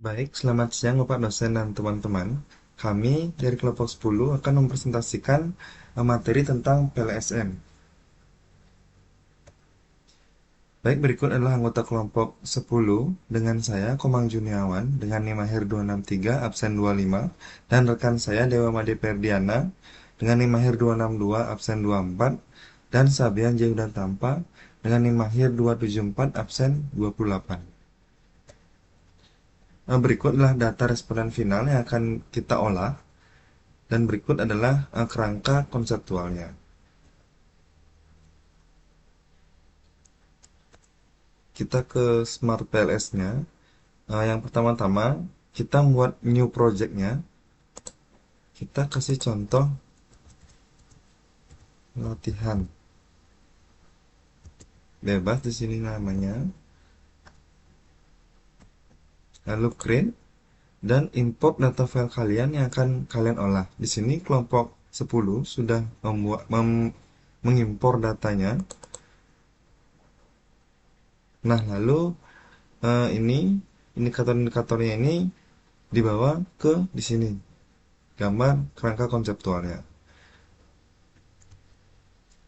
Baik, selamat siang Bapak dosen dan teman-teman. Kami dari kelompok 10 akan mempresentasikan materi tentang PLSM. Baik, berikut adalah anggota kelompok 10 dengan saya, Komang Juniawan, dengan NIM akhir 263, absen 25, dan rekan saya, Dewa Made Perdiana, dengan NIM akhir 262, absen 24, dan Sabian Jehudan Tampa, dengan NIM akhir 274, absen 28. Berikut adalah data responden final yang akan kita olah. Dan berikut adalah kerangka konseptualnya. Kita ke Smart PLS-nya. Yang pertama-tama, kita buat new project-nya. Kita kasih contoh latihan. Bebas di sini namanya. Lalu create dan import data file kalian yang akan kalian olah. Di sini kelompok 10 sudah mengimpor datanya. Nah, lalu ini indikator-indikatornya ini dibawa ke di sini. Gambar kerangka konseptualnya.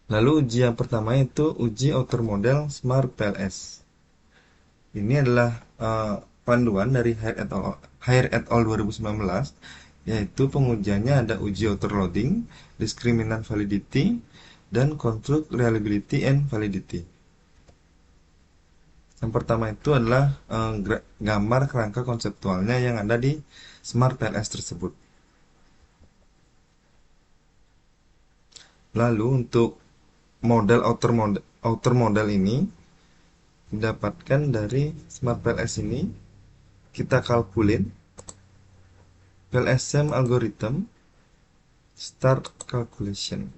Lalu uji yang pertama itu uji outer model Smart PLS. Ini adalah panduan dari Hire et al. 2019, yaitu pengujiannya ada uji outer loading, discriminant validity, dan construct reliability and validity. Yang pertama itu adalah gambar kerangka konseptualnya yang ada di Smart PLS tersebut. Lalu untuk outer model ini didapatkan dari Smart PLS ini. Kita kalkulin PLSM algorithm start calculation,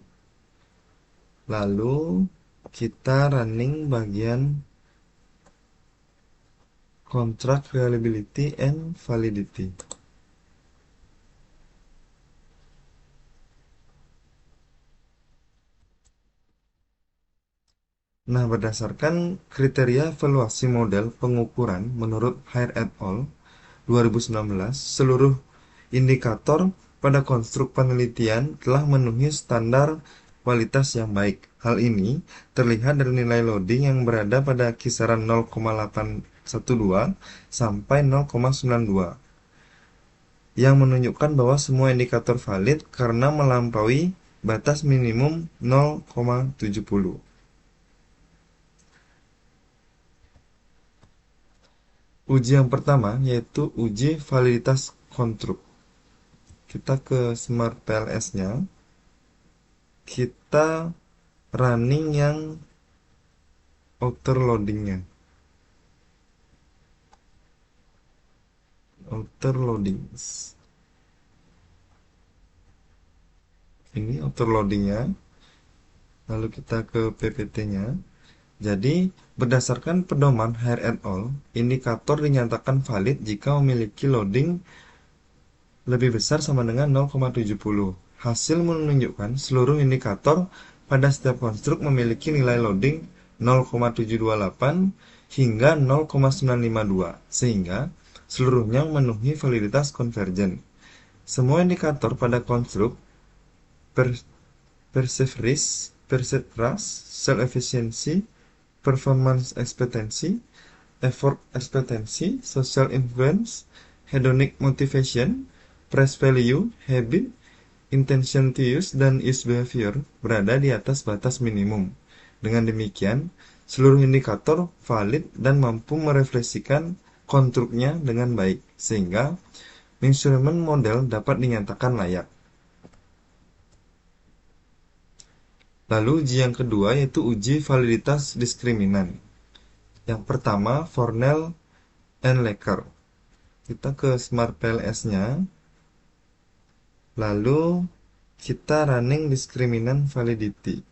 lalu kita running bagian contract reliability and validity. Nah, berdasarkan kriteria evaluasi model pengukuran menurut Hire et al. 2019, seluruh indikator pada konstruk penelitian telah memenuhi standar kualitas yang baik. Hal ini terlihat dari nilai loading yang berada pada kisaran 0,812 sampai 0,92, yang menunjukkan bahwa semua indikator valid karena melampaui batas minimum 0,70. Uji yang pertama yaitu uji validitas konstruk. Kita ke Smart PLS-nya. Kita running yang outer loadingnya. Outer loadings. Ini outer loadingnya. Lalu kita ke PPT-nya. Jadi, berdasarkan pedoman Hire et al., indikator dinyatakan valid jika memiliki loading lebih besar sama dengan 0,70. Hasil menunjukkan seluruh indikator pada setiap konstruk memiliki nilai loading 0,728 hingga 0,952, sehingga seluruhnya memenuhi validitas konvergen. Semua indikator pada konstruk perceived risk, perceived trust, cell efficiency, performance expectancy, effort expectancy, social influence, hedonic motivation, price value, habit, intention to use, dan use behavior berada di atas batas minimum. Dengan demikian, seluruh indikator valid dan mampu merefleksikan konstruknya dengan baik, sehingga measurement model dapat dinyatakan layak. Lalu uji yang kedua yaitu uji validitas diskriminan. Yang pertama, Fornell and Lecker. Kita ke Smart PLS-nya. Lalu kita running discriminant validity.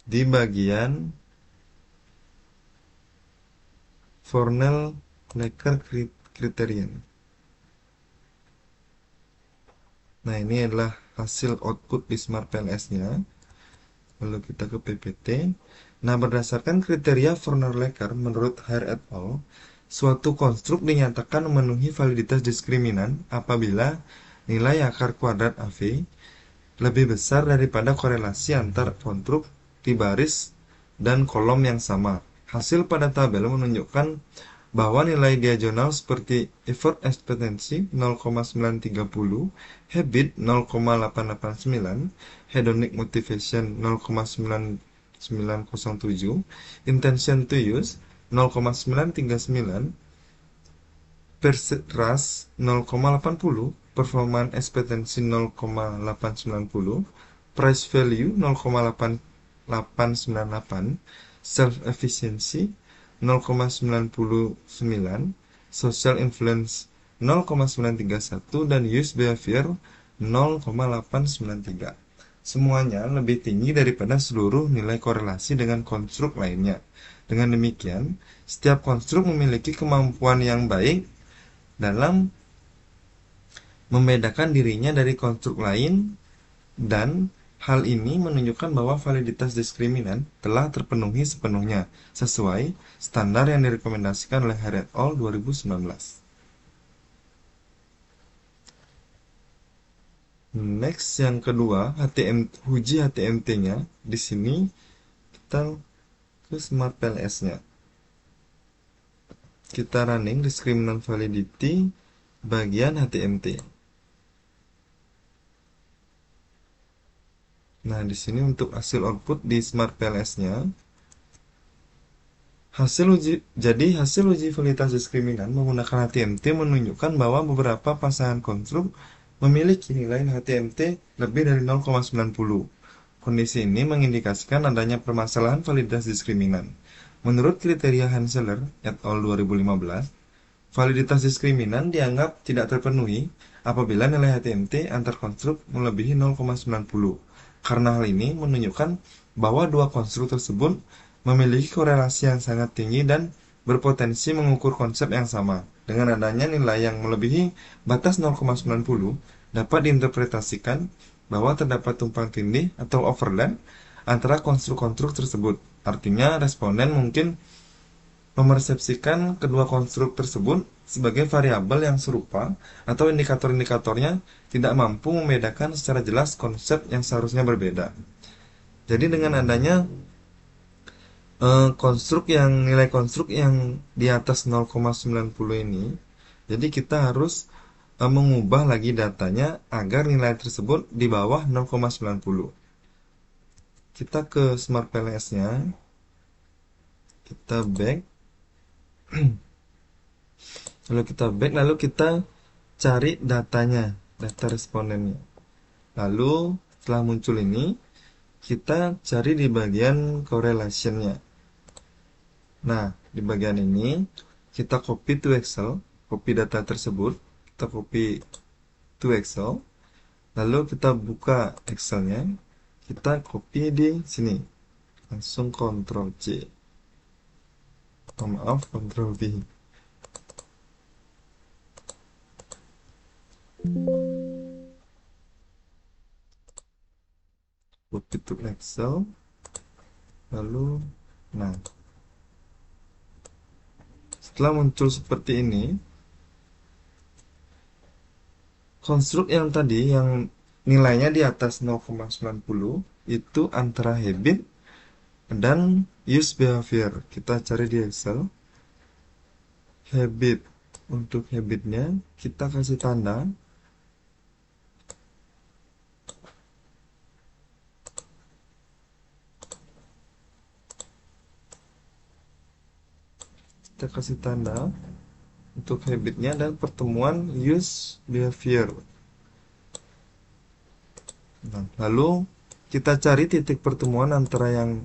Di bagian Fornell Lecker criterion. Nah, ini adalah hasil output di Smart PLS-nya. Lalu kita ke PPT. Nah, berdasarkan kriteria Werner-Lecker menurut Hare et al., suatu konstruk dinyatakan memenuhi validitas diskriminan apabila nilai akar kuadrat AV lebih besar daripada korelasi antar konstruk di baris dan kolom yang sama. Hasil pada tabel menunjukkan bahwa nilai diagonal seperti effort expectancy 0,930, habit 0,889, hedonic motivation 0,9907, intention to use 0,939, Persentase 0,80, performance expectancy 0,890, price value 0,8898, self efficiency 0,909, social influence 0,931, dan use behavior 0,893. Semuanya lebih tinggi daripada seluruh nilai korelasi dengan konstruk lainnya. Dengan demikian, setiap konstruk memiliki kemampuan yang baik dalam membedakan dirinya dari konstruk lain, dan hal ini menunjukkan bahwa validitas diskriminan telah terpenuhi sepenuhnya sesuai standar yang direkomendasikan oleh Hare et al. 2019. Next, yang kedua, uji HTMT-nya. Di sini kita ke Smart PLS-nya. Kita running discriminant validity bagian HTMT. Nah, di sini untuk hasil output di Smart PLS-nya, hasil uji validitas diskriminan menggunakan HTMT menunjukkan bahwa beberapa pasangan konstruk memiliki nilai HTMT lebih dari 0,90. Kondisi ini mengindikasikan adanya permasalahan validitas diskriminan. Menurut kriteria Hanseler et al. 2015, validitas diskriminan dianggap tidak terpenuhi apabila nilai HTMT antar konstruk melebihi 0,90. Karena hal ini menunjukkan bahwa dua konstruk tersebut memiliki korelasi yang sangat tinggi dan berpotensi mengukur konsep yang sama. Dengan adanya nilai yang melebihi batas 0,90, dapat diinterpretasikan bahwa terdapat tumpang tindih atau overlap antara konstruk-konstruk tersebut. Artinya, responden mungkin memersepsikan kedua konstruk tersebut sebagai variabel yang serupa, atau indikator-indikatornya tidak mampu membedakan secara jelas konsep yang seharusnya berbeda. Jadi dengan adanya nilai konstruk yang di atas 0,90 ini, jadi kita harus mengubah lagi datanya agar nilai tersebut di bawah 0,90. Kita ke Smart PLS-nya, kita back, lalu kita cari datanya, data respondennya. Lalu setelah muncul ini, kita cari di bagian correlation-nya. Nah, di bagian ini kita copy to Excel, copy data tersebut, kita copy to Excel, lalu kita buka Excel-nya, kita copy di sini, langsung Ctrl C, maaf, Ctrl V. Copy to Excel, lalu, nah, setelah muncul seperti ini, konstruk yang tadi yang nilainya di atas 0,90 itu antara habit dan use behavior. Kita cari di Excel, habit. Untuk habitnya kita kasih tanda, untuk habitnya, dan pertemuan use behavior. Nah, lalu kita cari titik pertemuan antara yang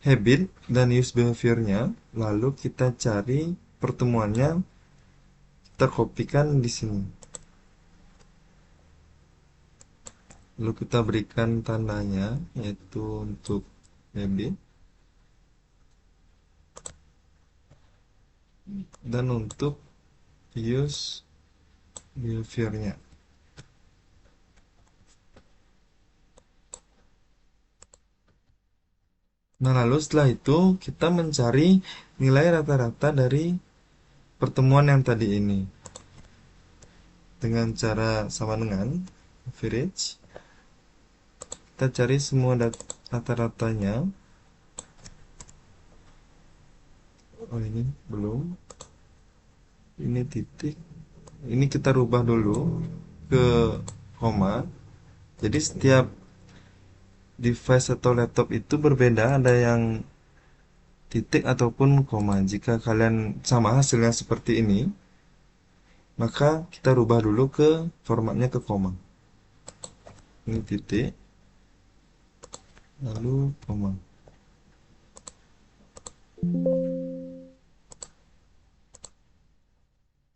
habit dan use behaviornya, lalu kita cari pertemuannya, kita kopikan di sini, lalu kita berikan tandanya, yaitu untuk habit, dan untuk use behaviornya. Nah, lalu setelah itu kita mencari nilai rata-rata dari pertemuan yang tadi ini dengan cara sama dengan average. Kita cari semua rata-ratanya. Oh, ini belum. Ini titik. Ini kita rubah dulu ke koma. Jadi setiap device atau laptop itu berbeda, ada yang titik ataupun koma. Jika kalian sama hasilnya seperti ini, maka kita rubah dulu ke formatnya ke koma. Ini titik, lalu koma.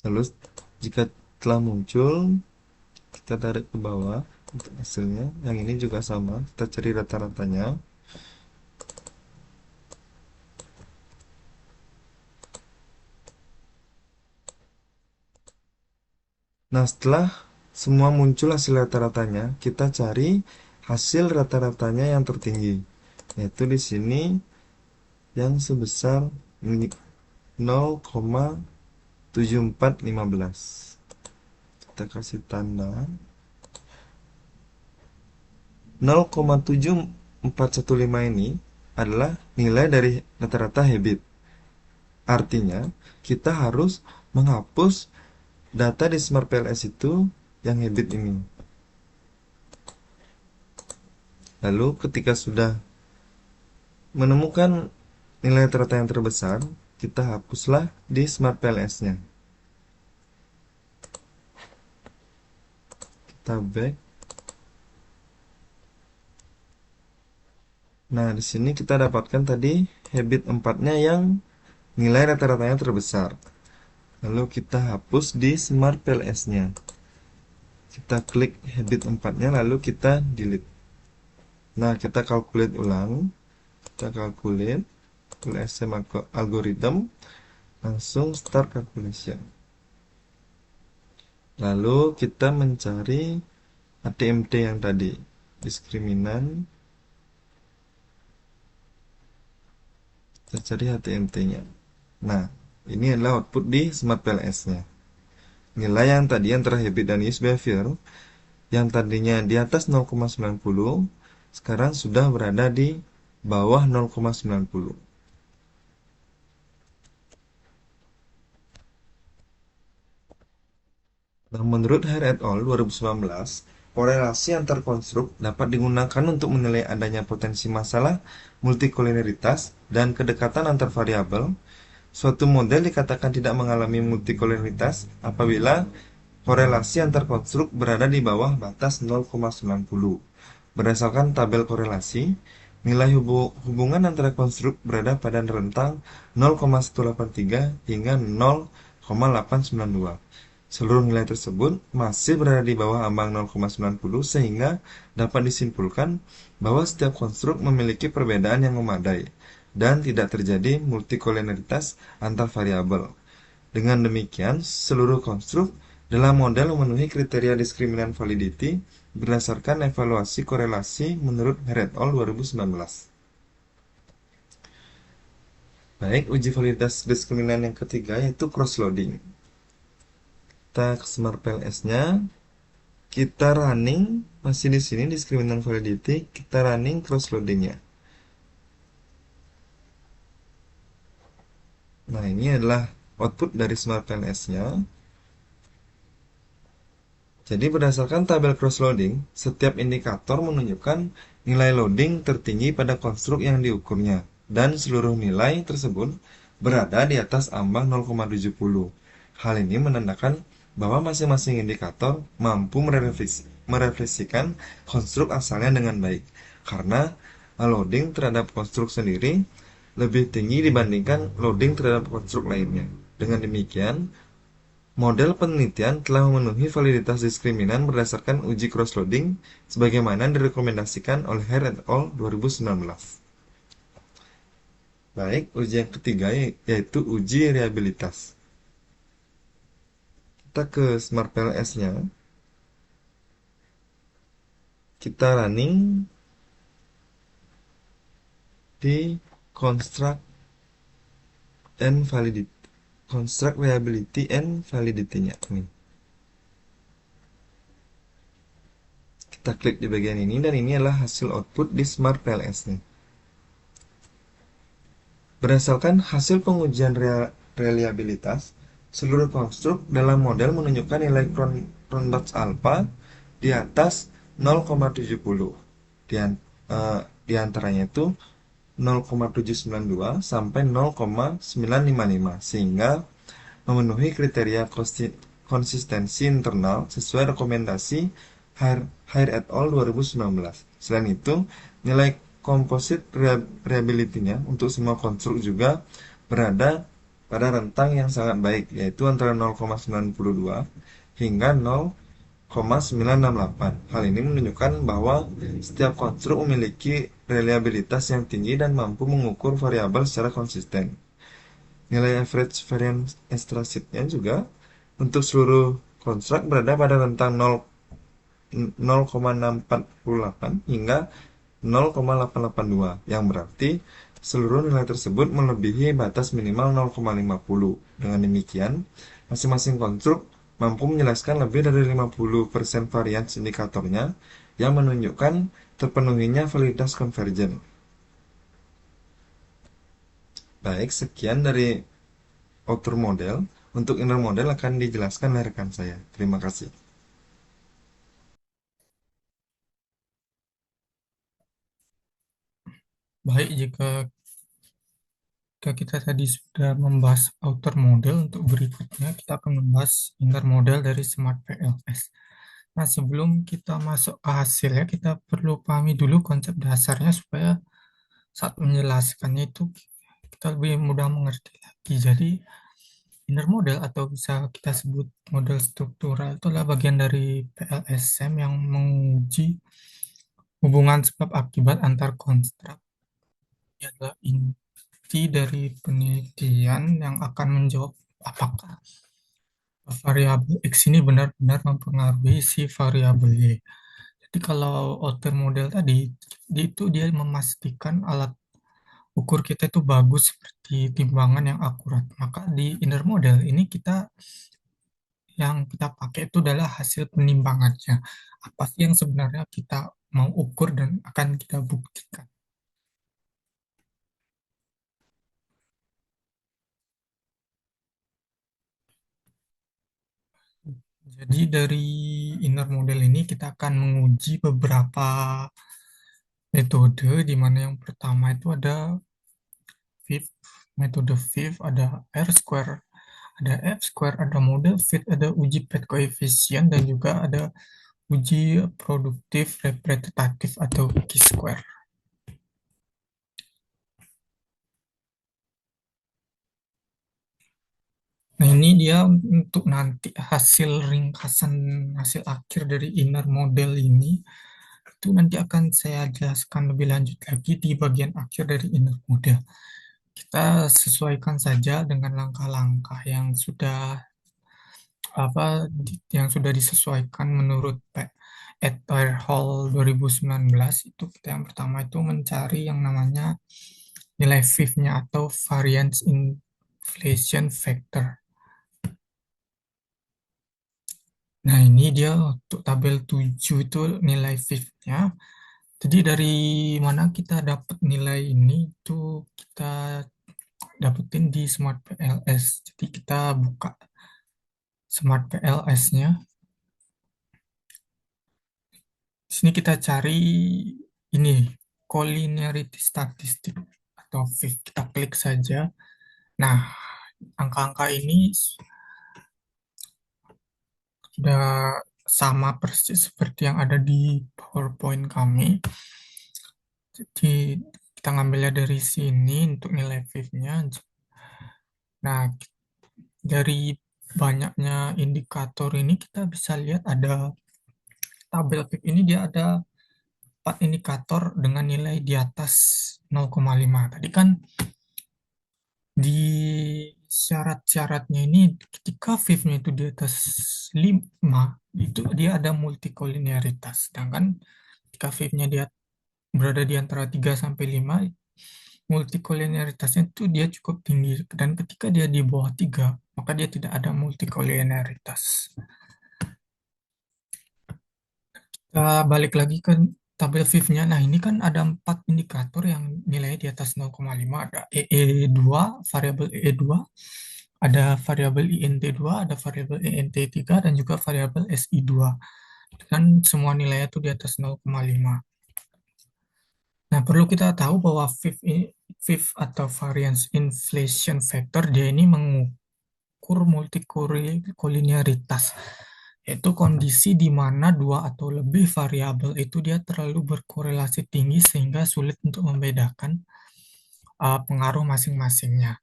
Lalu jika telah muncul, kita tarik ke bawah untuk hasilnya. Yang ini juga sama, kita cari rata-ratanya. Nah, setelah semua muncul hasil rata-ratanya, kita cari hasil rata-ratanya yang tertinggi, yaitu di sini yang sebesar 0,7415. Kita kasih tanda 0,7415 ini adalah nilai dari rata-rata habit. Artinya, kita harus menghapus data di Smart PLS itu yang habit ini. Lalu ketika sudah menemukan nilai rata-rata yang terbesar, kita hapuslah di Smart PLS-nya. Kita back. Nah, di sini kita dapatkan tadi habit 4-nya yang nilai rata-ratanya terbesar. Lalu kita hapus di Smart PLS-nya. Kita klik habit 4-nya lalu kita delete. Nah, kita calculate ulang. Kita calculate LSM algorithm, langsung start calculation. Lalu kita mencari HTMT yang tadi, diskriminan. Kita cari HTMT-nya. Nah, ini adalah output di Smart PLS-nya. Nilai yang tadi antara habit dan use behavior, yang tadinya di atas 0,90, sekarang sudah berada di bawah 0,90. Nah, menurut Hare et al. 2019, korelasi antar konstruk dapat digunakan untuk menilai adanya potensi masalah multikolinialitas dan kedekatan antar variabel. Suatu model dikatakan tidak mengalami multikolinialitas apabila korelasi antar konstruk berada di bawah batas 0,90. Berdasarkan tabel korelasi, nilai hubungan antara konstruk berada pada rentang 0,183 hingga 0,892. Seluruh nilai tersebut masih berada di bawah ambang 0,90 sehingga dapat disimpulkan bahwa setiap konstruk memiliki perbedaan yang memadai dan tidak terjadi multikolinialitas antar variabel. Dengan demikian, seluruh konstruk dalam model memenuhi kriteria diskriminan validity berdasarkan evaluasi korelasi menurut Hare et al. 2019. Baik, uji validitas diskriminan yang ketiga yaitu cross-loading. Kita ke Smart PLS-nya, kita running, masih di sini diskriminan validity, kita running cross-loading-nya. Nah, ini adalah output dari Smart PLS-nya. Jadi berdasarkan tabel cross-loading, setiap indikator menunjukkan nilai loading tertinggi pada konstruk yang diukurnya, dan seluruh nilai tersebut berada di atas ambang 0,70. Hal ini menandakan bahwa masing-masing indikator mampu merefleksikan konstruk asalnya dengan baik, karena loading terhadap konstruk sendiri lebih tinggi dibandingkan loading terhadap konstruk lainnya. Dengan demikian, model penelitian telah memenuhi validitas diskriminan berdasarkan uji cross-loading sebagaimana direkomendasikan oleh Hare et al. 2019. Baik, uji yang ketiga yaitu uji reliabilitas. Kita ke Smart PLS-nya. Kita running. di construct and validity, construct reliability and validity-nya nih. Kita klik di bagian ini dan ini adalah hasil output di Smart PLS nih. Berdasarkan hasil pengujian reliabilitas, seluruh konstruk dalam model menunjukkan nilai Cronbach's alpha di atas 0,70. Di antaranya itu 0,792 sampai 0,955 sehingga memenuhi kriteria konsistensi internal sesuai rekomendasi Hire et al. 2019. Selain itu, nilai komposit reliability-nya untuk semua konstruk juga berada pada rentang yang sangat baik, yaitu antara 0,92 hingga 0,968. Hal ini menunjukkan bahwa setiap konstruk memiliki reliabilitas yang tinggi dan mampu mengukur variabel secara konsisten. Nilai average variance extract-nya juga untuk seluruh konstruk berada pada rentang 0,648 hingga 0,882, yang berarti seluruh nilai tersebut melebihi batas minimal 0,50. Dengan demikian, masing-masing konstruk mampu menjelaskan lebih dari 50% varians indikatornya yang menunjukkan terpenuhinya validitas konvergen. Baik, sekian dari outer model. Untuk inner model akan dijelaskan oleh rekan saya. Terima kasih. Baik, jika kita tadi sudah membahas outer model, untuk berikutnya kita akan membahas inner model dari Smart PLS. Nah, sebelum kita masuk ke hasilnya, kita perlu pahami dulu konsep dasarnya supaya saat menjelaskannya itu kita lebih mudah mengerti lagi. Jadi, inner model atau bisa kita sebut model struktural itu adalah bagian dari PLSM yang menguji hubungan sebab akibat antar konstruk. Ini adalah inti dari penelitian yang akan menjawab apakah variabel X ini benar-benar mempengaruhi si variabel Y. Jadi kalau outer model tadi, itu dia memastikan alat ukur kita itu bagus seperti timbangan yang akurat. Maka di inner model ini yang kita pakai itu adalah hasil penimbangannya. Apa sih yang sebenarnya kita mau ukur dan akan kita buktikan. Jadi dari inner model ini kita akan menguji beberapa metode, di mana yang pertama itu ada FIF, metode FIF, ada R square, ada F square, ada model fit, ada uji pet koefisien, dan juga ada uji produktif representatif atau Q-square. Nah, ini dia untuk nanti hasil ringkasan, hasil akhir dari inner model ini, itu nanti akan saya jelaskan lebih lanjut lagi di bagian akhir dari inner model. Kita sesuaikan saja dengan langkah-langkah yang sudah disesuaikan menurut et al. 2019. Itu kita yang pertama itu mencari yang namanya nilai FIF-nya atau variance inflation factor. Nah, ini dia untuk tabel 7 itu nilai FIF-nya. Jadi dari mana kita dapat nilai ini, itu kita dapetin di Smart PLS. Jadi kita buka Smart PLS-nya. Di sini kita cari ini collinearity statistic atau FIF. Kita klik saja. Nah, angka-angka ini sudah sama persis seperti yang ada di PowerPoint kami. Jadi kita ngambilnya dari sini untuk nilai FIF-nya. Nah, dari banyaknya indikator ini kita bisa lihat ada tabel FIF ini, dia ada 4 indikator dengan nilai di atas 0,5. Tadi kan di syarat-syaratnya ini ketika FIF-nya itu di atas 5, itu dia ada multikolinearitas. Sedangkan ketika FIF-nya dia berada di antara 3 sampai 5, multikolinearitasnya itu dia cukup tinggi, dan ketika dia di bawah 3 maka dia tidak ada multikolinearitas. Kita balik lagi ke tabel VIF-nya. Nah, ini kan ada 4 indikator yang nilainya di atas 0,5. Ada EE2, variabel EE2, ada variabel INT2, ada variabel INT3, dan juga variabel SI2. Kan semua nilainya itu di atas 0,5. Nah, perlu kita tahu bahwa VIF atau variance inflation factor, dia ini mengukur multikolinearitas, yaitu kondisi di mana dua atau lebih variabel itu dia terlalu berkorelasi tinggi sehingga sulit untuk membedakan pengaruh masing-masingnya.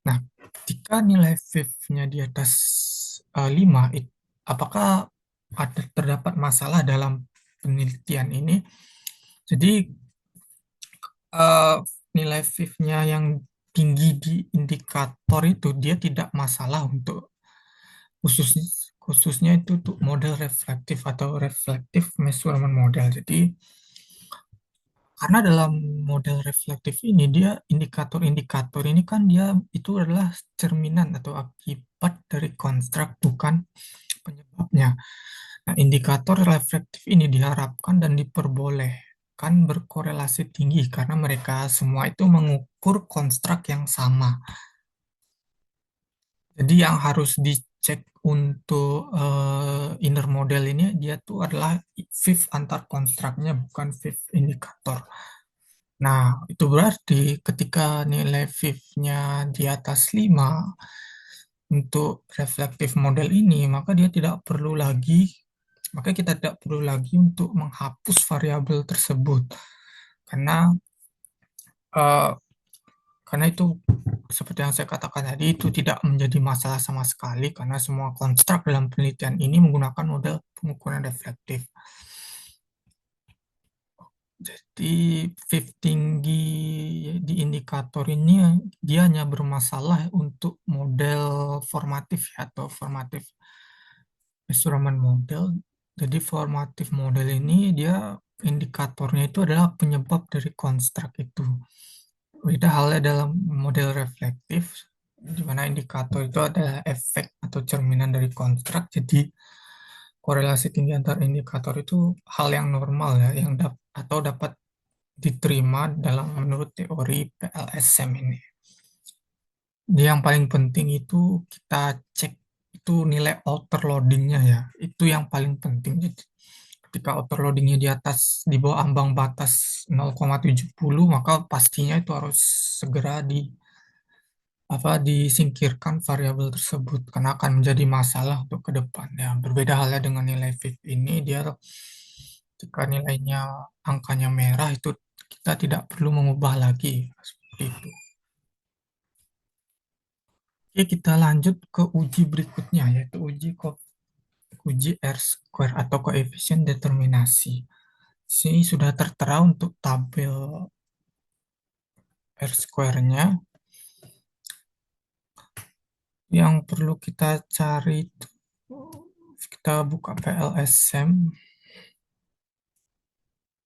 Nah, jika nilai VIF-nya di atas 5, apakah terdapat masalah dalam penelitian ini? Jadi, nilai VIF-nya yang tinggi di indikator itu dia tidak masalah untuk khususnya khususnya itu untuk model reflektif atau reflective measurement model. Jadi karena dalam model reflektif ini dia indikator-indikator ini kan dia itu adalah cerminan atau akibat dari konstruk, bukan penyebabnya. Nah, indikator reflektif ini diharapkan dan diperbolehkan berkorelasi tinggi karena mereka semua itu mengukur konstruk yang sama. Jadi yang harus dicek untuk inner model ini dia tuh adalah VIF antar konstruknya, bukan VIF indikator. Nah, itu berarti ketika nilai VIF-nya di atas 5 untuk reflektif model ini, maka kita tidak perlu lagi untuk menghapus variabel tersebut. Karena eh, karena itu seperti yang saya katakan tadi, itu tidak menjadi masalah sama sekali karena semua konstruk dalam penelitian ini menggunakan model pengukuran reflektif. Jadi VIF tinggi di indikator ini dia hanya bermasalah untuk model formatif atau formatif measurement model. Jadi formatif model ini dia indikatornya itu adalah penyebab dari konstruk itu. Beda halnya dalam model reflektif, di mana indikator itu adalah efek atau cerminan dari konstruk. Jadi korelasi tinggi antar indikator itu hal yang normal ya, yang dapat diterima dalam menurut teori PLSM ini. Yang paling penting itu kita cek itu nilai outer loadingnya ya, itu yang paling penting. Jadi, ketika outer loadingnya di atas, di bawah ambang batas 0,70, maka pastinya itu harus segera disingkirkan variabel tersebut karena akan menjadi masalah untuk ke depan. Ya, berbeda halnya dengan nilai VIF ini, dia jika nilainya angkanya merah itu kita tidak perlu mengubah lagi seperti itu. Oke, kita lanjut ke uji berikutnya, yaitu uji R-square atau koefisien determinasi. Sini sudah tertera untuk tabel R-square-nya. Yang perlu kita cari itu, kita buka PLSM,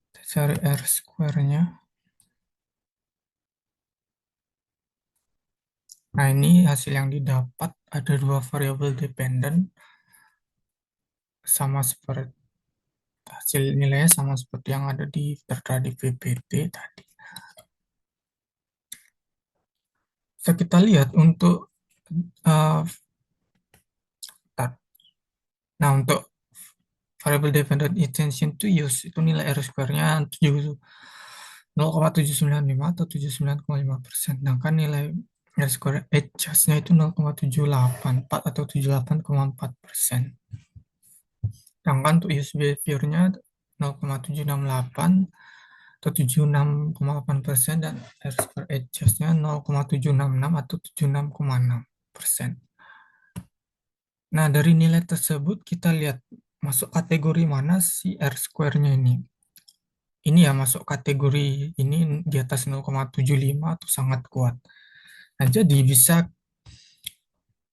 kita cari R-square-nya. Nah, ini hasil yang didapat, ada dua variabel dependen, sama seperti hasil nilainya sama seperti yang ada di tertera di PPT tadi. Bisa kita lihat untuk nah, untuk variable dependent intention to use itu nilai R-square-nya 0,795 atau 79,5%. Sedangkan nilai R-square adjust-nya itu 0,784 atau 78,4%. Sedangkan untuk use behavior-nya 0,768 atau 76,8%, dan R-square adjust-nya 0,766 atau 76,6%. Nah, dari nilai tersebut kita lihat masuk kategori mana si R-square-nya ini. Ini ya masuk kategori ini di atas 0,75 atau sangat kuat. Nah,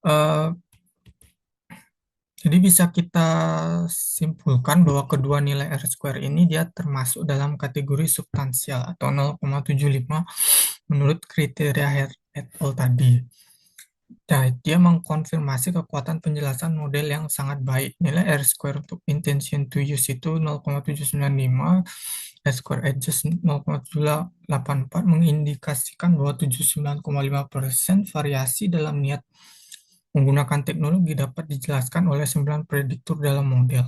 eh, jadi bisa kita simpulkan bahwa kedua nilai R-square ini dia termasuk dalam kategori substansial atau 0,75 menurut kriteria Hare et al. Tadi. Nah, dia mengkonfirmasi kekuatan penjelasan model yang sangat baik. Nilai R-square untuk intention to use itu 0,795, R-square edges 0,784 mengindikasikan bahwa 79,5% variasi dalam niat menggunakan teknologi dapat dijelaskan oleh 9 prediktor dalam model.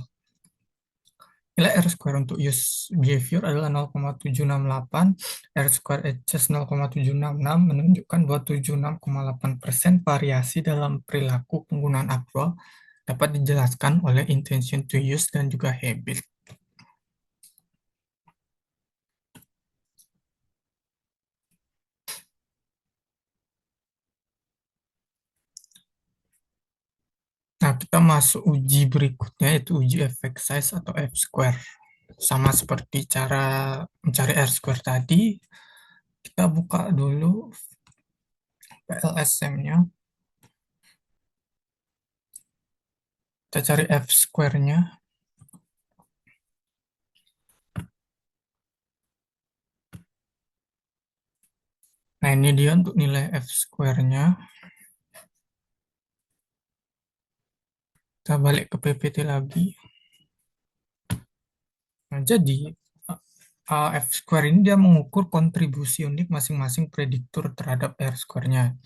Nilai R-square untuk use behavior adalah 0,768, R-square edges 0,766 menunjukkan bahwa 76,8% variasi dalam perilaku penggunaan aktual dapat dijelaskan oleh intention to use dan juga habit. Nah, kita masuk uji berikutnya, yaitu uji effect size atau F-square. Sama seperti cara mencari R-square tadi, kita buka dulu PLSM-nya. Kita cari F-square-nya. Nah, ini dia untuk nilai F-square-nya. Kita balik ke PPT lagi. Nah, jadi F-square ini dia mengukur kontribusi unik masing-masing prediktor terhadap R-square-nya.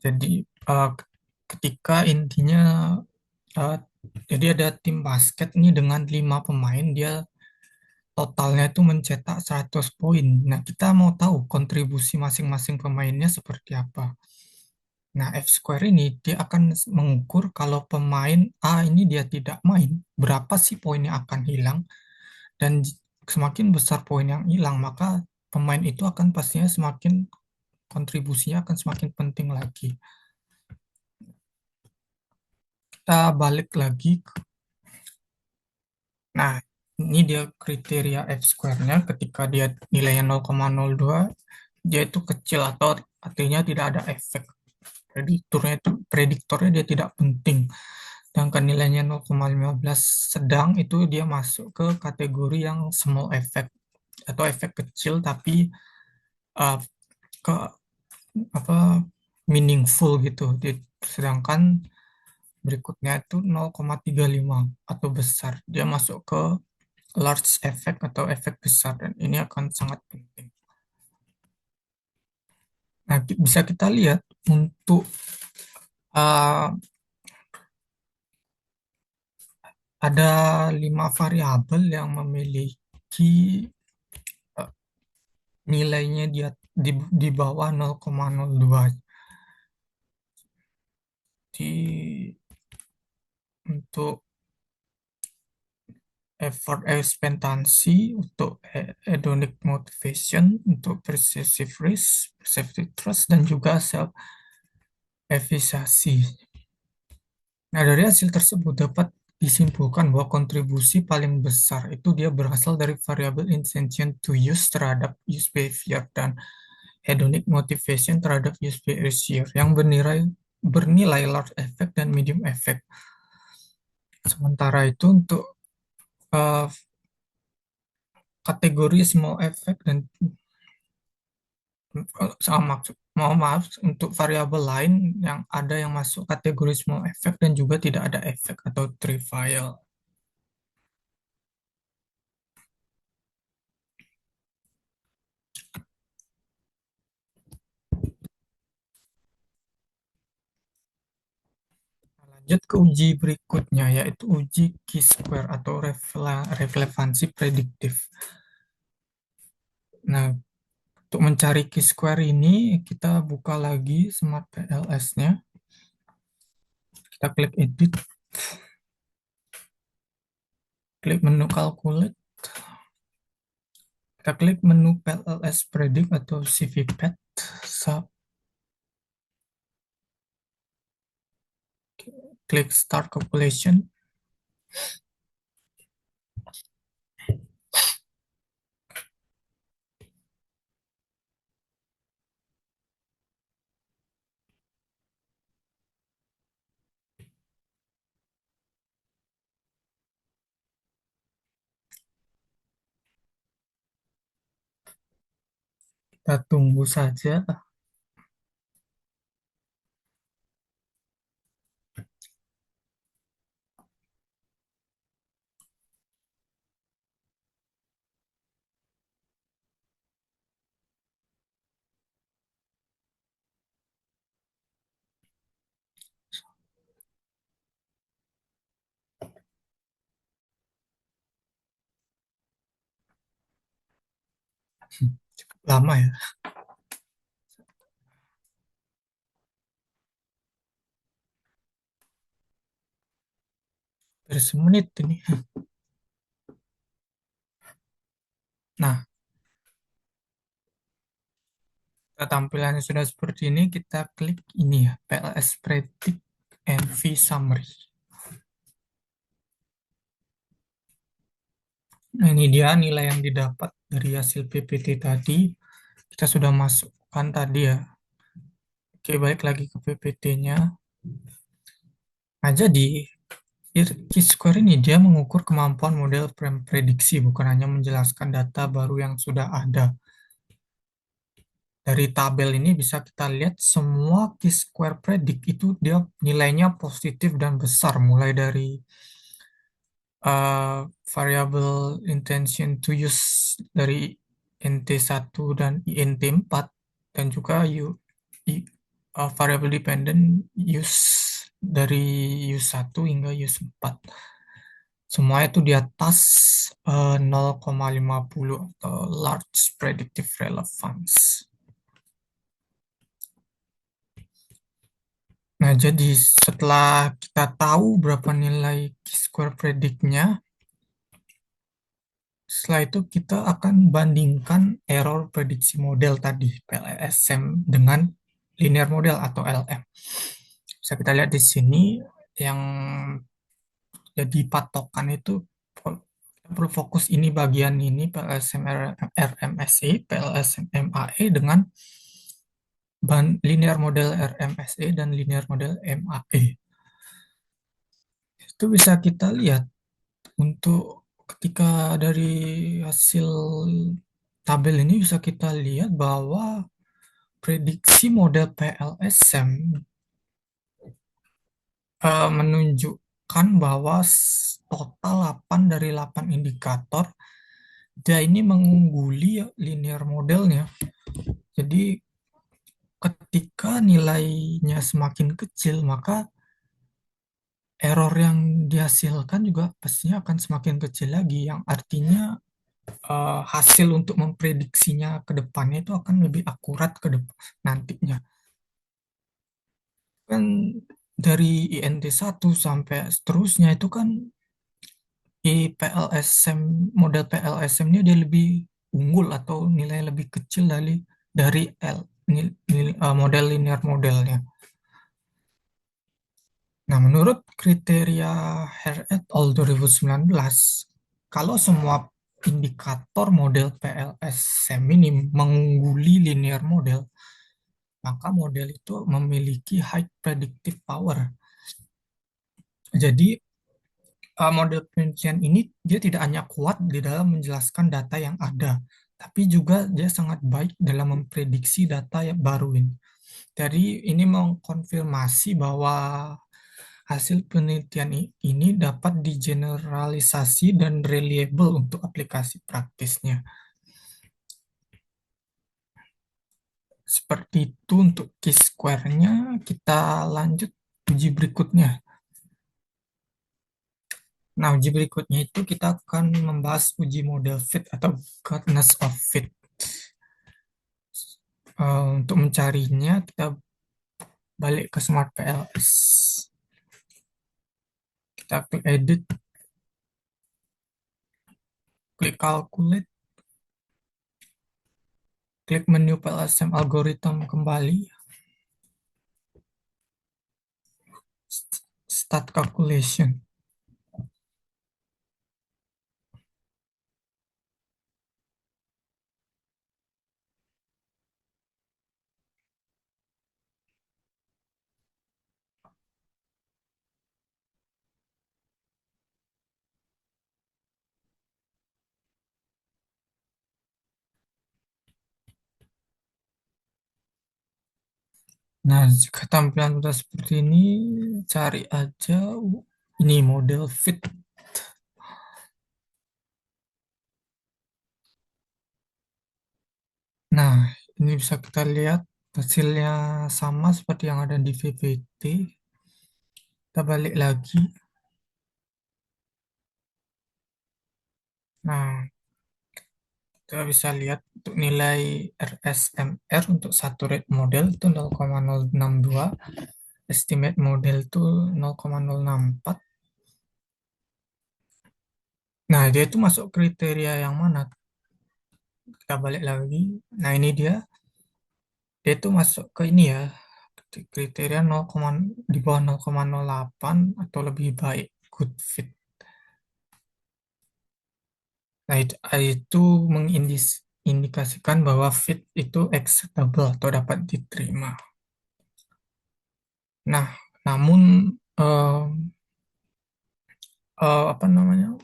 Jadi ketika intinya jadi ada tim basket ini dengan 5 pemain, dia totalnya itu mencetak 100 poin. Nah, kita mau tahu kontribusi masing-masing pemainnya seperti apa. Nah, F-square ini dia akan mengukur kalau pemain A ini dia tidak main, berapa sih poin yang akan hilang, dan semakin besar poin yang hilang, maka pemain itu akan pastinya semakin kontribusinya akan semakin penting lagi. Kita balik lagi. Nah, ini dia kriteria F-square-nya ketika dia nilainya 0,02, dia itu kecil atau artinya tidak ada efek. Prediktornya dia tidak penting. Sedangkan nilainya 0,15 sedang, itu dia masuk ke kategori yang small effect atau efek kecil tapi uh, ke apa meaningful gitu. Sedangkan berikutnya itu 0,35 atau besar. Dia masuk ke large effect atau efek besar, dan ini akan sangat penting. Nah, bisa kita lihat untuk uh, ada 5 variabel yang memiliki uh, nilainya di bawah 0,02. Untuk effort ekspektasi, untuk hedonic motivation, untuk perceived risk, perceived trust, dan juga self efficacy. Nah, dari hasil tersebut dapat disimpulkan bahwa kontribusi paling besar itu dia berasal dari variabel intention to use terhadap use behavior dan hedonic motivation terhadap use behavior yang bernilai large effect dan medium effect. Sementara itu untuk uh, kategori small effect dan sama mohon maaf untuk variabel lain yang ada yang masuk kategori small effect dan juga tidak ada efek atau trivial. Lanjut ke uji berikutnya, yaitu uji Chi-square atau relevansi prediktif. Nah, untuk mencari Chi-square ini, kita buka lagi Smart PLS-nya. Kita klik Edit, klik menu Calculate, kita klik menu PLS Predict atau CVPET, klik Start Calculation. Kita tunggu saja. Cukup lama ya, dari semenit ini. Nah, tampilannya sudah seperti ini, kita klik ini ya, PLS Predict NV Summary. Nah, ini dia nilai yang didapat dari hasil PPT tadi. Kita sudah masukkan tadi ya. Oke, balik lagi ke PPT-nya. Nah, jadi Q-square ini dia mengukur kemampuan model prediksi, bukan hanya menjelaskan data baru yang sudah ada. Dari tabel ini bisa kita lihat semua Q-square predict itu dia nilainya positif dan besar, mulai dari variable intention to use dari int1 dan int4, dan juga variable dependent use dari use1 hingga use4. Semua itu di atas 0,50 atau large predictive relevance. Nah, jadi setelah kita tahu berapa nilai square predict-nya, setelah itu kita akan bandingkan error prediksi model tadi, PLSM, dengan linear model atau LM. Bisa kita lihat di sini, yang jadi patokan itu kita perlu fokus ini bagian ini, PLSM RMSE, PLSM MAE dengan linear model RMSE dan linear model MAE. Itu bisa kita lihat untuk ketika dari hasil tabel ini bisa kita lihat bahwa prediksi model PLSM menunjukkan bahwa total 8 dari 8 indikator dia ini mengungguli linear modelnya. Jadi ketika nilainya semakin kecil, maka error yang dihasilkan juga pastinya akan semakin kecil lagi, yang artinya hasil untuk memprediksinya ke depannya itu akan lebih akurat ke depan nantinya. Kan dari INT1 sampai seterusnya itu kan PLSM, model PLSM-nya dia lebih unggul atau nilai lebih kecil dari model linear modelnya. Nah, menurut kriteria Hare et al. 2019, kalau semua indikator model PLSM ini mengungguli linear model, maka model itu memiliki high predictive power. Jadi, model penelitian ini dia tidak hanya kuat di dalam menjelaskan data yang ada, tapi juga dia sangat baik dalam memprediksi data yang baru ini. Jadi, ini mengkonfirmasi bahwa hasil penelitian ini dapat digeneralisasi dan reliable untuk aplikasi praktisnya. Seperti itu untuk Q-square-nya. Kita lanjut uji berikutnya. Nah, uji berikutnya itu kita akan membahas uji model fit atau goodness of fit. Untuk mencarinya, kita balik ke Smart PLS. Kita klik edit, klik calculate, klik menu PLSM algorithm kembali, start calculation. Nah, jika tampilan sudah seperti ini, cari aja ini model fit. Nah, ini bisa kita lihat hasilnya sama seperti yang ada di VVT. Kita balik lagi. Nah, kita bisa lihat untuk nilai RSMR untuk saturate model itu 0,062, estimate model itu 0,064. Nah, dia itu masuk kriteria yang mana? Kita balik lagi. Nah, ini dia itu masuk ke ini ya, kriteria 0, di bawah 0,08 atau lebih baik, good fit. Nah, itu mengindikasikan bahwa fit itu acceptable atau dapat diterima. Nah, namun eh, apa namanya?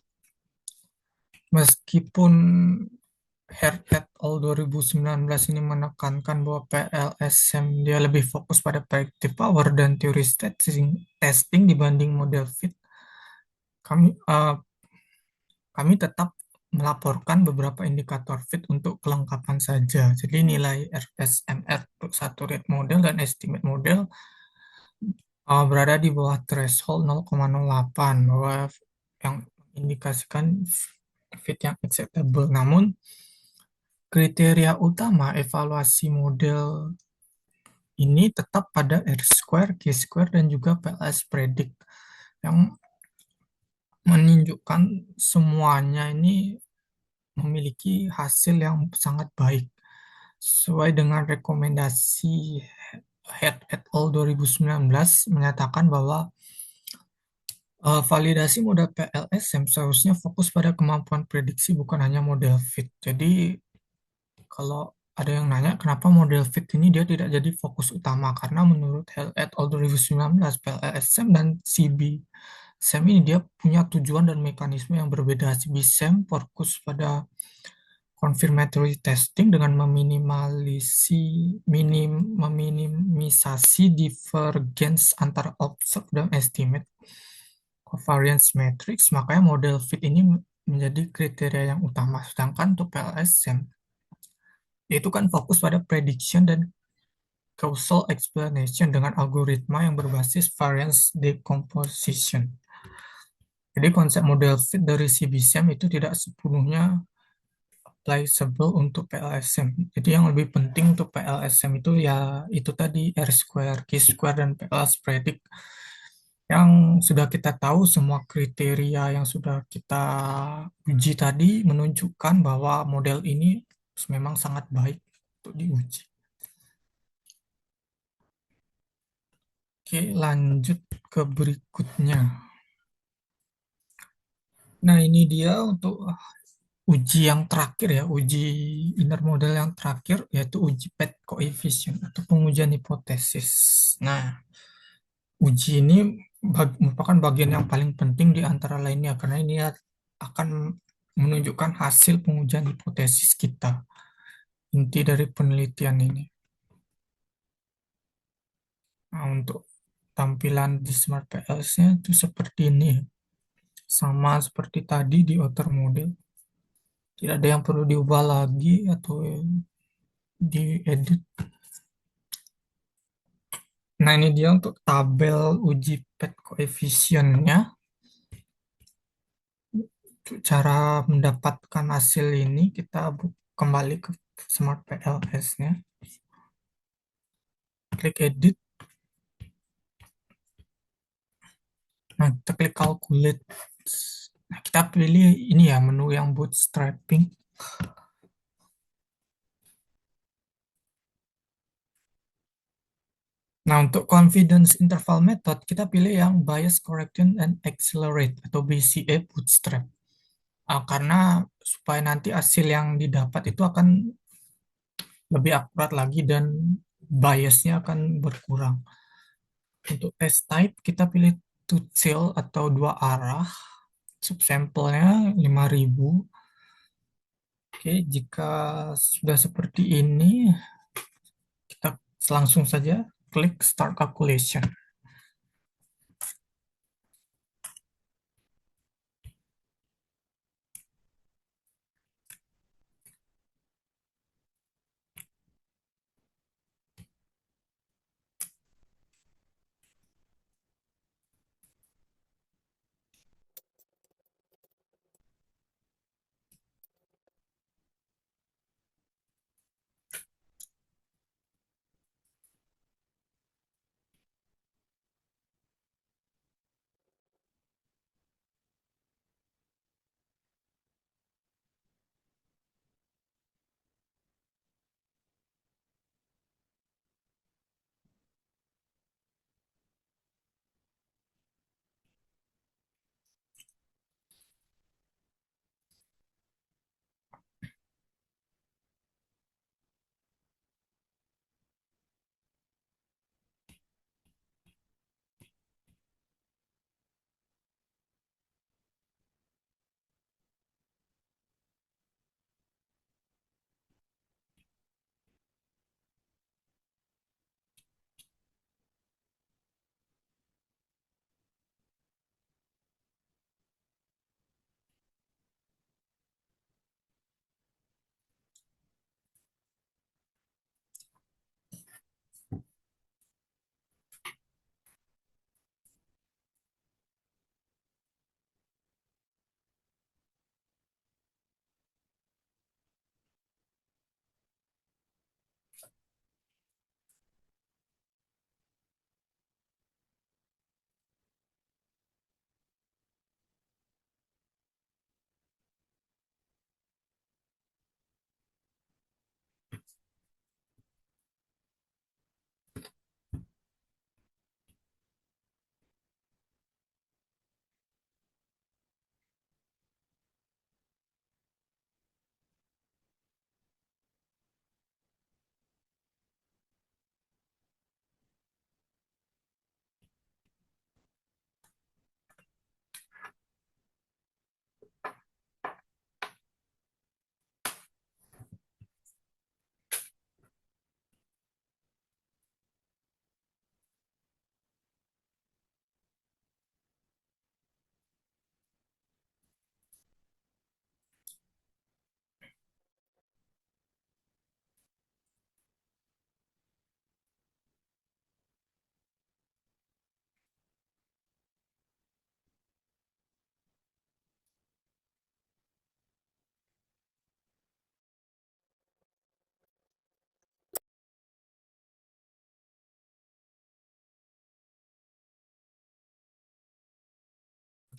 Meskipun Herd et al. 2019 ini menekankan bahwa PLSM dia lebih fokus pada predictive power dan teori testing dibanding model fit, kami eh, kami tetap melaporkan beberapa indikator fit untuk kelengkapan saja. Jadi nilai RSMR untuk satu rate model dan estimate model berada di bawah threshold 0,08 bahwa yang indikasikan fit yang acceptable. Namun kriteria utama evaluasi model ini tetap pada R-square, Q-square, dan juga PLS predict yang menunjukkan semuanya ini memiliki hasil yang sangat baik sesuai dengan rekomendasi Head et al. 2019 menyatakan bahwa validasi model PLSM seharusnya fokus pada kemampuan prediksi bukan hanya model fit. Jadi kalau ada yang nanya kenapa model fit ini dia tidak jadi fokus utama, karena menurut Head et al. 2019 PLSM dan CB SEM ini dia punya tujuan dan mekanisme yang berbeda. CB SEM fokus pada confirmatory testing dengan meminimisasi divergence antara observed dan estimate covariance matrix, makanya model fit ini menjadi kriteria yang utama. Sedangkan untuk PLSM, itu kan fokus pada prediction dan causal explanation dengan algoritma yang berbasis variance decomposition. Jadi konsep model fit dari CBSEM itu tidak sepenuhnya applicable untuk PLSM. Jadi yang lebih penting untuk PLSM itu ya itu tadi R square, Q square, dan PLS predict yang sudah kita tahu semua kriteria yang sudah kita uji tadi menunjukkan bahwa model ini memang sangat baik untuk diuji. Oke, lanjut ke berikutnya. Nah, ini dia untuk uji yang terakhir ya, uji inner model yang terakhir, yaitu uji PET coefficient atau pengujian hipotesis. Nah, uji ini merupakan bagian yang paling penting di antara lainnya, karena ini akan menunjukkan hasil pengujian hipotesis kita, inti dari penelitian ini. Nah, untuk tampilan di Smart PLS-nya itu seperti ini. Sama seperti tadi di outer model. Tidak ada yang perlu diubah lagi atau diedit. Nah, ini dia untuk tabel uji PET coefficient-nya. Cara mendapatkan hasil ini, kita kembali ke Smart PLS-nya. Klik edit. Nah, kita klik calculate. Nah, kita pilih ini ya, menu yang bootstrapping. Nah, untuk confidence interval method, kita pilih yang bias correction and accelerate atau BCA bootstrap. Karena supaya nanti hasil yang didapat itu akan lebih akurat lagi dan biasnya akan berkurang. Untuk test type, kita pilih two tail atau dua arah. Subsampelnya 5.000. Oke, jika sudah seperti ini, kita langsung saja klik Start Calculation.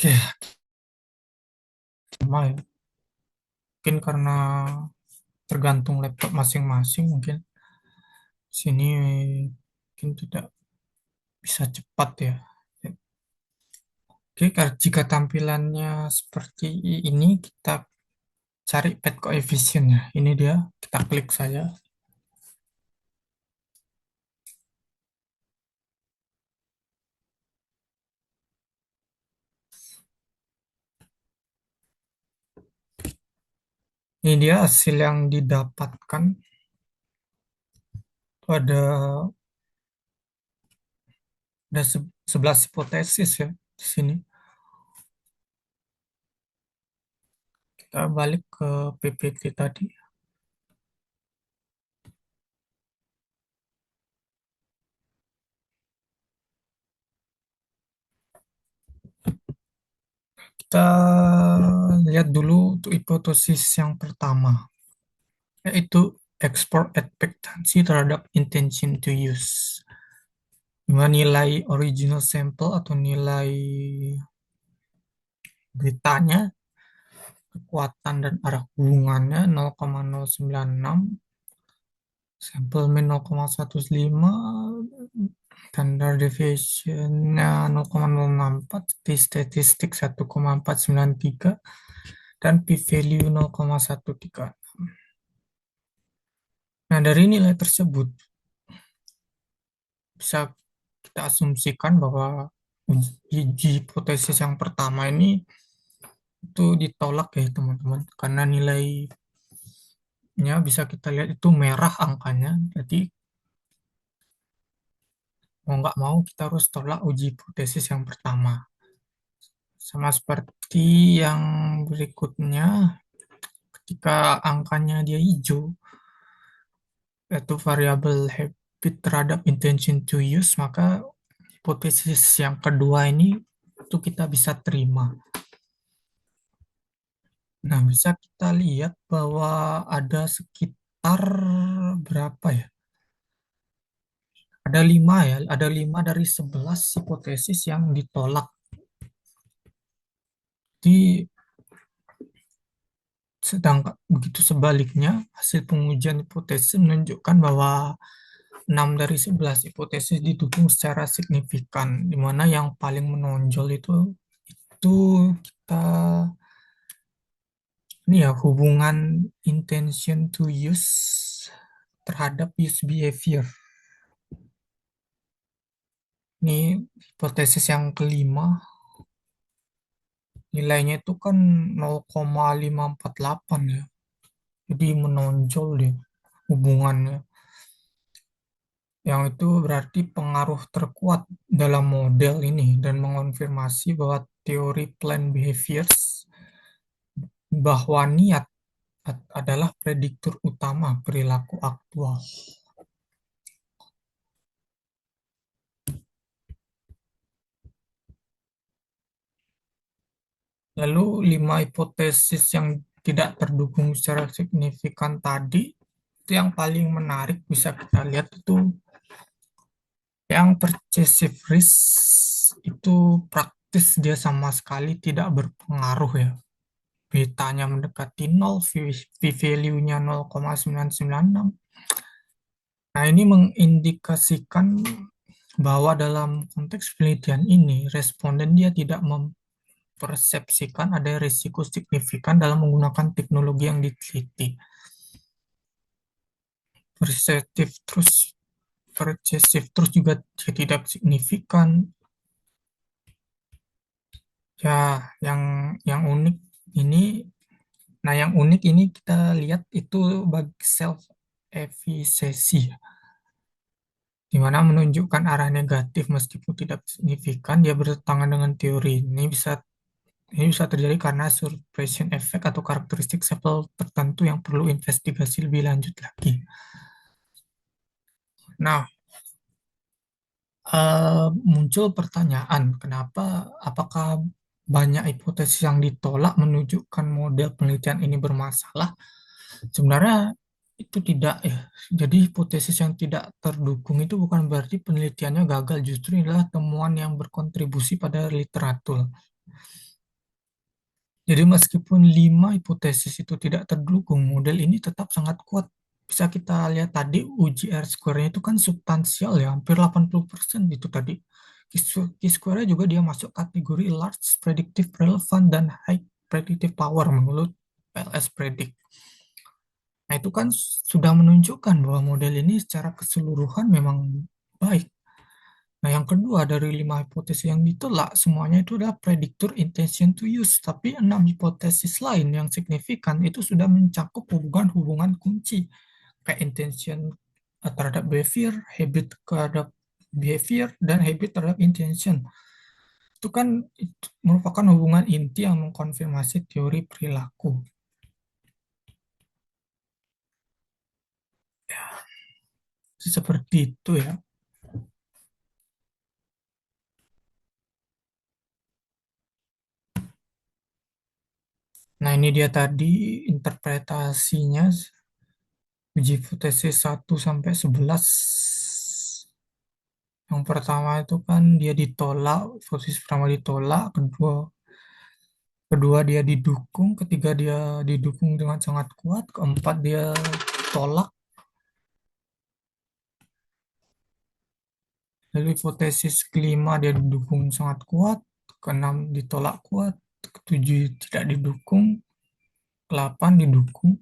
Oke, sama ya. Mungkin karena tergantung laptop masing-masing, mungkin sini mungkin tidak bisa cepat ya. Oke, jika tampilannya seperti ini, kita cari pad coefficient ya. Ini dia, kita klik saja. Ini dia hasil yang didapatkan. Itu ada 11 hipotesis ya di sini. Kita balik ke PPT tadi. Kita lihat dulu untuk hipotesis yang pertama, yaitu export expectancy terhadap intention to use. Dengan nilai original sample atau nilai beritanya, kekuatan dan arah hubungannya 0,096, sampel min 0,115, standard deviation-nya 0,064, t-statistik 1,493, dan p-value 0,136. Nah, dari nilai tersebut bisa kita asumsikan bahwa uji hipotesis yang pertama ini itu ditolak ya teman-teman, karena nilainya bisa kita lihat itu merah angkanya, jadi mau nggak mau kita harus tolak uji hipotesis yang pertama. Sama seperti yang berikutnya, ketika angkanya dia hijau, yaitu variabel habit terhadap intention to use, maka hipotesis yang kedua ini itu kita bisa terima. Nah, bisa kita lihat bahwa ada sekitar berapa ya? Ada 5 ya, ada 5 dari 11 hipotesis yang ditolak. Di sedangkan begitu sebaliknya, hasil pengujian hipotesis menunjukkan bahwa 6 dari 11 hipotesis didukung secara signifikan, di mana yang paling menonjol itu kita ini ya hubungan intention to use terhadap use behavior. Ini hipotesis yang kelima, nilainya itu kan 0,548 ya. Jadi menonjol deh hubungannya. Yang itu berarti pengaruh terkuat dalam model ini dan mengonfirmasi bahwa teori planned behaviors bahwa niat adalah prediktor utama perilaku aktual. Lalu 5 hipotesis yang tidak terdukung secara signifikan tadi, itu yang paling menarik bisa kita lihat itu yang perceived risk itu praktis dia sama sekali tidak berpengaruh ya. Betanya mendekati 0, p-value-nya 0,996. Nah, ini mengindikasikan bahwa dalam konteks penelitian ini, responden dia tidak mempersepsikan ada risiko signifikan dalam menggunakan teknologi yang diteliti. Perceptive terus perceived terus juga tidak signifikan. Ya, yang unik ini, yang unik ini kita lihat itu bagi self efficacy, di mana menunjukkan arah negatif meskipun tidak signifikan, dia bertentangan dengan teori. Ini bisa terjadi karena suppression effect atau karakteristik sampel tertentu yang perlu investigasi lebih lanjut lagi. Nah, muncul pertanyaan, apakah banyak hipotesis yang ditolak menunjukkan model penelitian ini bermasalah? Sebenarnya itu tidak ya. Jadi hipotesis yang tidak terdukung itu bukan berarti penelitiannya gagal, justru adalah temuan yang berkontribusi pada literatur. Jadi meskipun 5 hipotesis itu tidak terdukung, model ini tetap sangat kuat. Bisa kita lihat tadi uji R-square-nya itu kan substansial ya, hampir 80% itu tadi. Q-square-nya juga dia masuk kategori large predictive relevant dan high predictive power menurut PLS Predict. Nah, itu kan sudah menunjukkan bahwa model ini secara keseluruhan memang baik. Nah, yang kedua dari 5 hipotesis yang ditolak, semuanya itu adalah prediktor intention to use. Tapi 6 hipotesis lain yang signifikan itu sudah mencakup hubungan-hubungan kunci, kayak intention terhadap behavior, habit terhadap behavior, dan habit terhadap intention. Itu kan merupakan hubungan inti yang mengkonfirmasi teori perilaku. Seperti itu ya. Nah, ini dia tadi interpretasinya uji hipotesis 1 sampai 11. Yang pertama itu kan dia ditolak, hipotesis pertama ditolak, kedua kedua dia didukung, ketiga dia didukung dengan sangat kuat, keempat dia tolak, lalu hipotesis kelima dia didukung sangat kuat, keenam ditolak kuat, ketujuh tidak didukung, delapan didukung.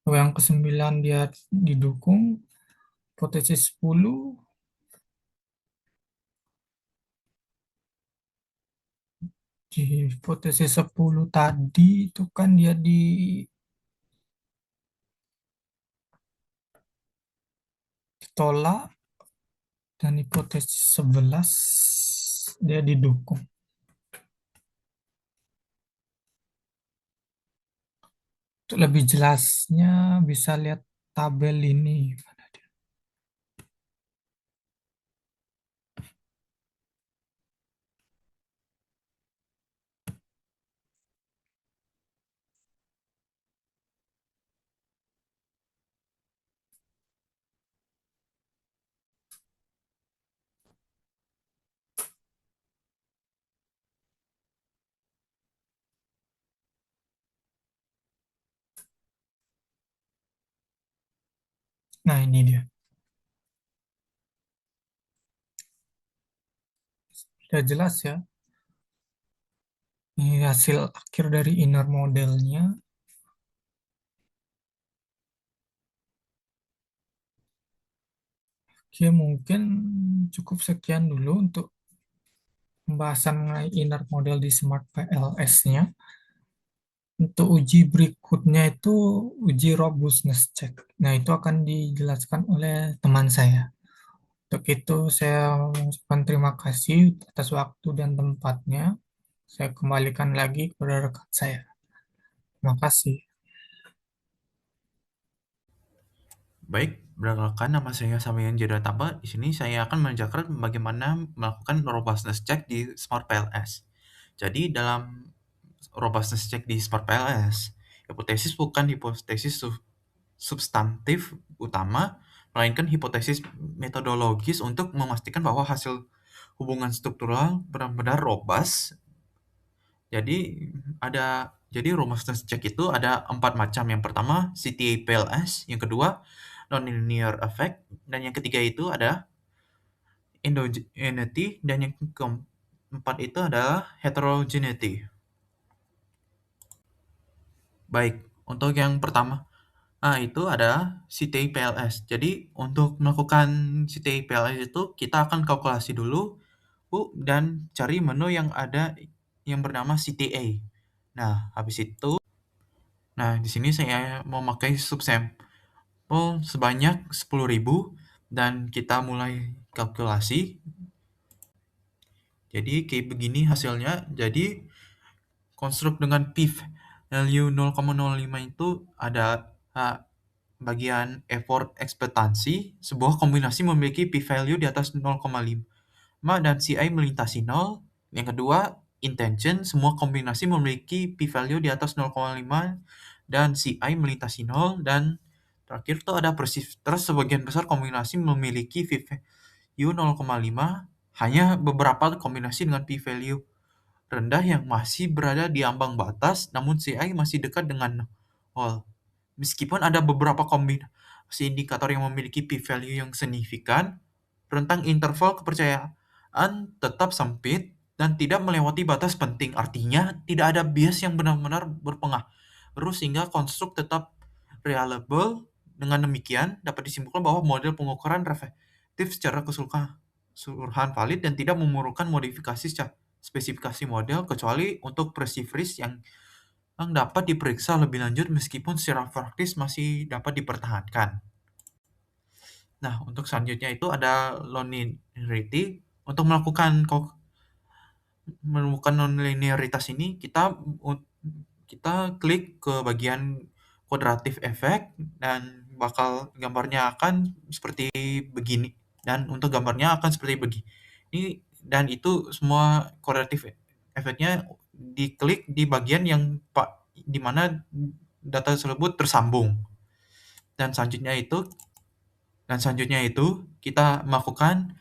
Yang kesembilan dia didukung, hipotesis 10 di hipotesis 10 tadi itu kan dia ditolak dan hipotesis 11 dia didukung. Untuk lebih jelasnya bisa lihat tabel ini. Nah, ini dia. Sudah jelas ya. Ini hasil akhir dari inner modelnya. Oke, mungkin cukup sekian dulu untuk pembahasan mengenai inner model di Smart PLS-nya. Untuk uji berikutnya itu uji robustness check. Nah, itu akan dijelaskan oleh teman saya. Untuk itu, saya mengucapkan terima kasih atas waktu dan tempatnya. Saya kembalikan lagi kepada rekan saya. Terima kasih. Baik, perkenalkan nama saya Samian Taba. Di sini saya akan menjelaskan bagaimana melakukan robustness check di Smart PLS. Jadi dalam robustness check di Smart PLS, hipotesis bukan hipotesis substantif utama, melainkan hipotesis metodologis untuk memastikan bahwa hasil hubungan struktural benar-benar robust. Jadi robustness check itu ada 4 macam. Yang pertama CTA PLS, yang kedua nonlinear effect, dan yang ketiga itu ada endogeneity, dan yang keempat itu adalah heterogeneity. Baik, untuk yang pertama, itu ada CTA PLS. Jadi untuk melakukan CTA PLS itu kita akan kalkulasi dulu dan cari menu yang ada yang bernama CTA. Nah, habis itu, di sini saya memakai subsampel sebanyak 10.000 dan kita mulai kalkulasi. Jadi kayak begini hasilnya. Jadi konstruk dengan p-value 0,05 itu ada bagian effort ekspektasi. Sebuah kombinasi memiliki p-value di atas 0,5 dan CI melintasi 0. Yang kedua, intention. Semua kombinasi memiliki p-value di atas 0,5 dan CI melintasi 0. Dan terakhir tuh ada persistence. Sebagian besar kombinasi memiliki p-value 0,5. Hanya beberapa kombinasi dengan p-value rendah yang masih berada di ambang batas, namun CI masih dekat dengan 0. Meskipun ada beberapa kombinasi indikator yang memiliki p-value yang signifikan, rentang interval kepercayaan tetap sempit dan tidak melewati batas penting. Artinya, tidak ada bias yang benar-benar berpengaruh sehingga konstruk tetap reliable. Dengan demikian, dapat disimpulkan bahwa model pengukuran reflektif secara keseluruhan valid dan tidak memerlukan modifikasi secara spesifikasi model kecuali untuk persifris yang dapat diperiksa lebih lanjut meskipun secara praktis masih dapat dipertahankan. Nah, untuk selanjutnya itu ada nonlinearity. Untuk menemukan nonlinearitas ini, kita klik ke bagian quadratic effect dan bakal gambarnya akan seperti begini. Dan untuk gambarnya akan seperti begini. Dan itu semua quadratic effect-nya diklik di bagian yang di mana data tersebut tersambung. Dan selanjutnya itu kita melakukan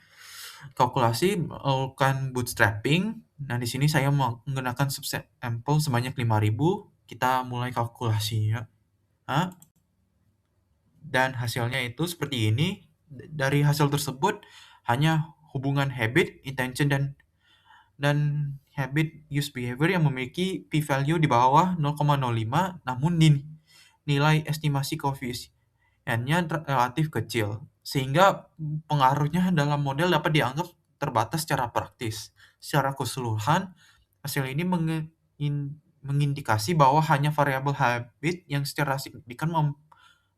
kalkulasi, melakukan bootstrapping. Nah, di sini saya menggunakan subsampel sebanyak 5.000. Kita mulai kalkulasinya. Dan hasilnya itu seperti ini. Dari hasil tersebut hanya hubungan habit, intention, dan habit use behavior yang memiliki p-value di bawah 0,05, namun nilai estimasi koefisiennya relatif kecil, sehingga pengaruhnya dalam model dapat dianggap terbatas secara praktis. Secara keseluruhan, hasil ini mengindikasi bahwa hanya variabel habit yang secara signifikan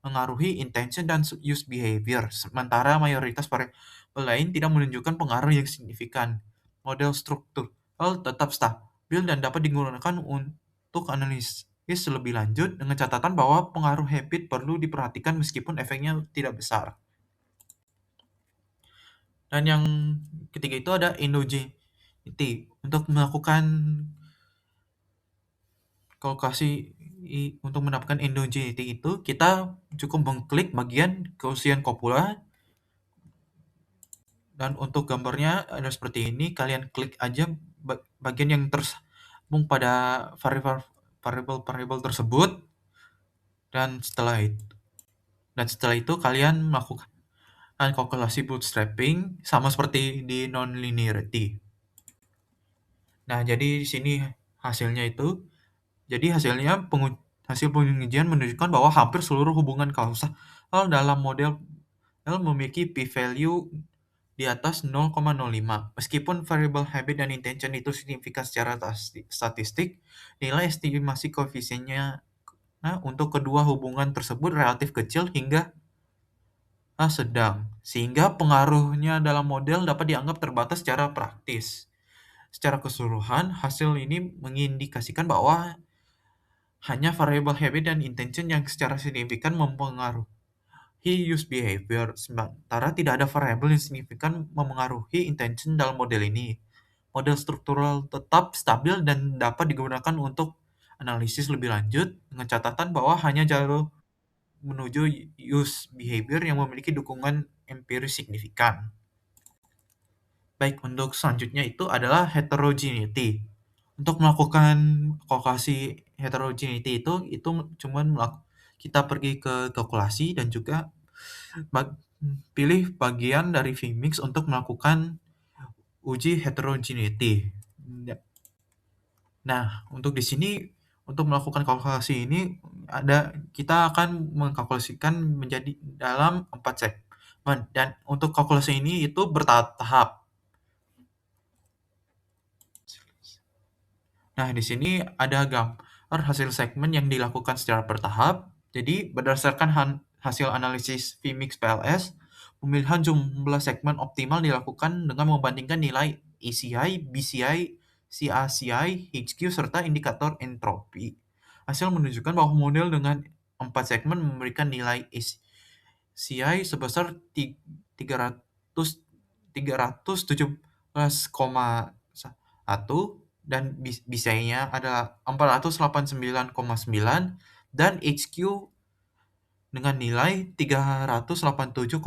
mengaruhi intention dan use behavior, sementara mayoritas variabel lain tidak menunjukkan pengaruh yang signifikan. Model struktural tetap stabil dan dapat digunakan untuk analisis lebih lanjut dengan catatan bahwa pengaruh habit perlu diperhatikan meskipun efeknya tidak besar. Dan yang ketiga itu ada endogeneity. Untuk melakukan kalkulasi untuk mendapatkan endogeneity itu, kita cukup mengklik bagian keusian kopula. Dan untuk gambarnya ada seperti ini, kalian klik aja bagian yang tersambung pada variabel tersebut, dan setelah itu kalian melakukan kalkulasi bootstrapping sama seperti di nonlinearity. Nah, jadi di sini hasilnya itu, hasil pengujian menunjukkan bahwa hampir seluruh hubungan kausal dalam model memiliki p-value di atas 0,05. Meskipun variable habit dan intention itu signifikan secara statistik, nilai estimasi koefisiennya untuk kedua hubungan tersebut relatif kecil hingga sedang, sehingga pengaruhnya dalam model dapat dianggap terbatas secara praktis. Secara keseluruhan, hasil ini mengindikasikan bahwa hanya variable habit dan intention yang secara signifikan mempengaruhi use behavior, sementara tidak ada variabel yang signifikan memengaruhi intention dalam model ini. Model struktural tetap stabil dan dapat digunakan untuk analisis lebih lanjut dengan catatan bahwa hanya jalur menuju use behavior yang memiliki dukungan empiris signifikan. Baik, untuk selanjutnya itu adalah heterogeneity. Untuk melakukan kalkulasi heterogeneity itu cuman kita pergi ke kalkulasi dan juga pilih bagian dari Vmix untuk melakukan uji heterogeneity. Nah, untuk di sini untuk melakukan kalkulasi ini kita akan mengkalkulasikan menjadi dalam 4 segmen, dan untuk kalkulasi ini itu bertahap. Nah, di sini ada gambar hasil segmen yang dilakukan secara bertahap. Jadi, berdasarkan hasil analisis Vmix PLS, pemilihan jumlah segmen optimal dilakukan dengan membandingkan nilai ACI, BCI, CACI, HQ, serta indikator entropi. Hasil menunjukkan bahwa model dengan 4 segmen memberikan nilai ACI sebesar 317,1 dan BCI-nya adalah 489,9 dan HQ dengan nilai 387,2.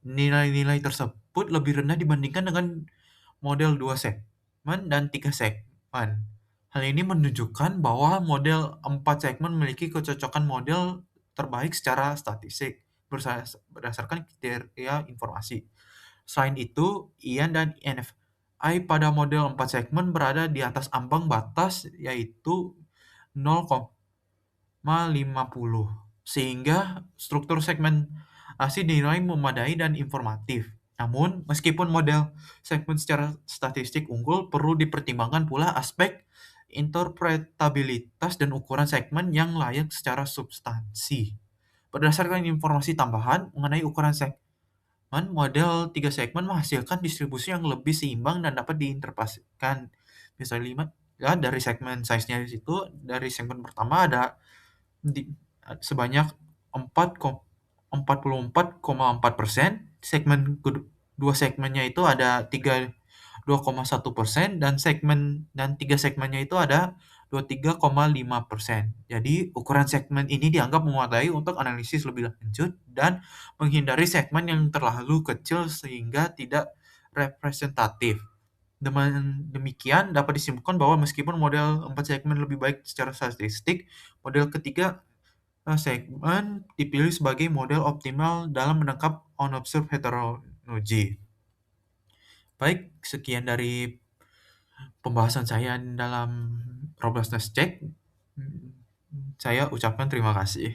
Nilai-nilai tersebut lebih rendah dibandingkan dengan model 2 segmen dan 3 segmen. Hal ini menunjukkan bahwa model 4 segmen memiliki kecocokan model terbaik secara statistik berdasarkan kriteria informasi. Selain itu, Ian dan NFI pada model 4 segmen berada di atas ambang batas, yaitu 0,50, sehingga struktur segmentasi dinilai memadai dan informatif. Namun, meskipun model segmen secara statistik unggul, perlu dipertimbangkan pula aspek interpretabilitas dan ukuran segmen yang layak secara substansi. Berdasarkan informasi tambahan mengenai ukuran segmen, model 3 segmen menghasilkan distribusi yang lebih seimbang dan dapat diinterpretasikan. Misalnya dari segmen size-nya itu, dari segmen pertama ada sebanyak 44,4%, segmen kedua segmennya itu ada 32,1%, dan 3 segmennya itu ada 23,5%. Jadi, ukuran segmen ini dianggap memadai untuk analisis lebih lanjut dan menghindari segmen yang terlalu kecil sehingga tidak representatif. Dengan demikian, dapat disimpulkan bahwa meskipun model 4 segmen lebih baik secara statistik, model ketiga segmen dipilih sebagai model optimal dalam menangkap unobserved heterology. Baik, sekian dari pembahasan saya dalam robustness check. Saya ucapkan terima kasih.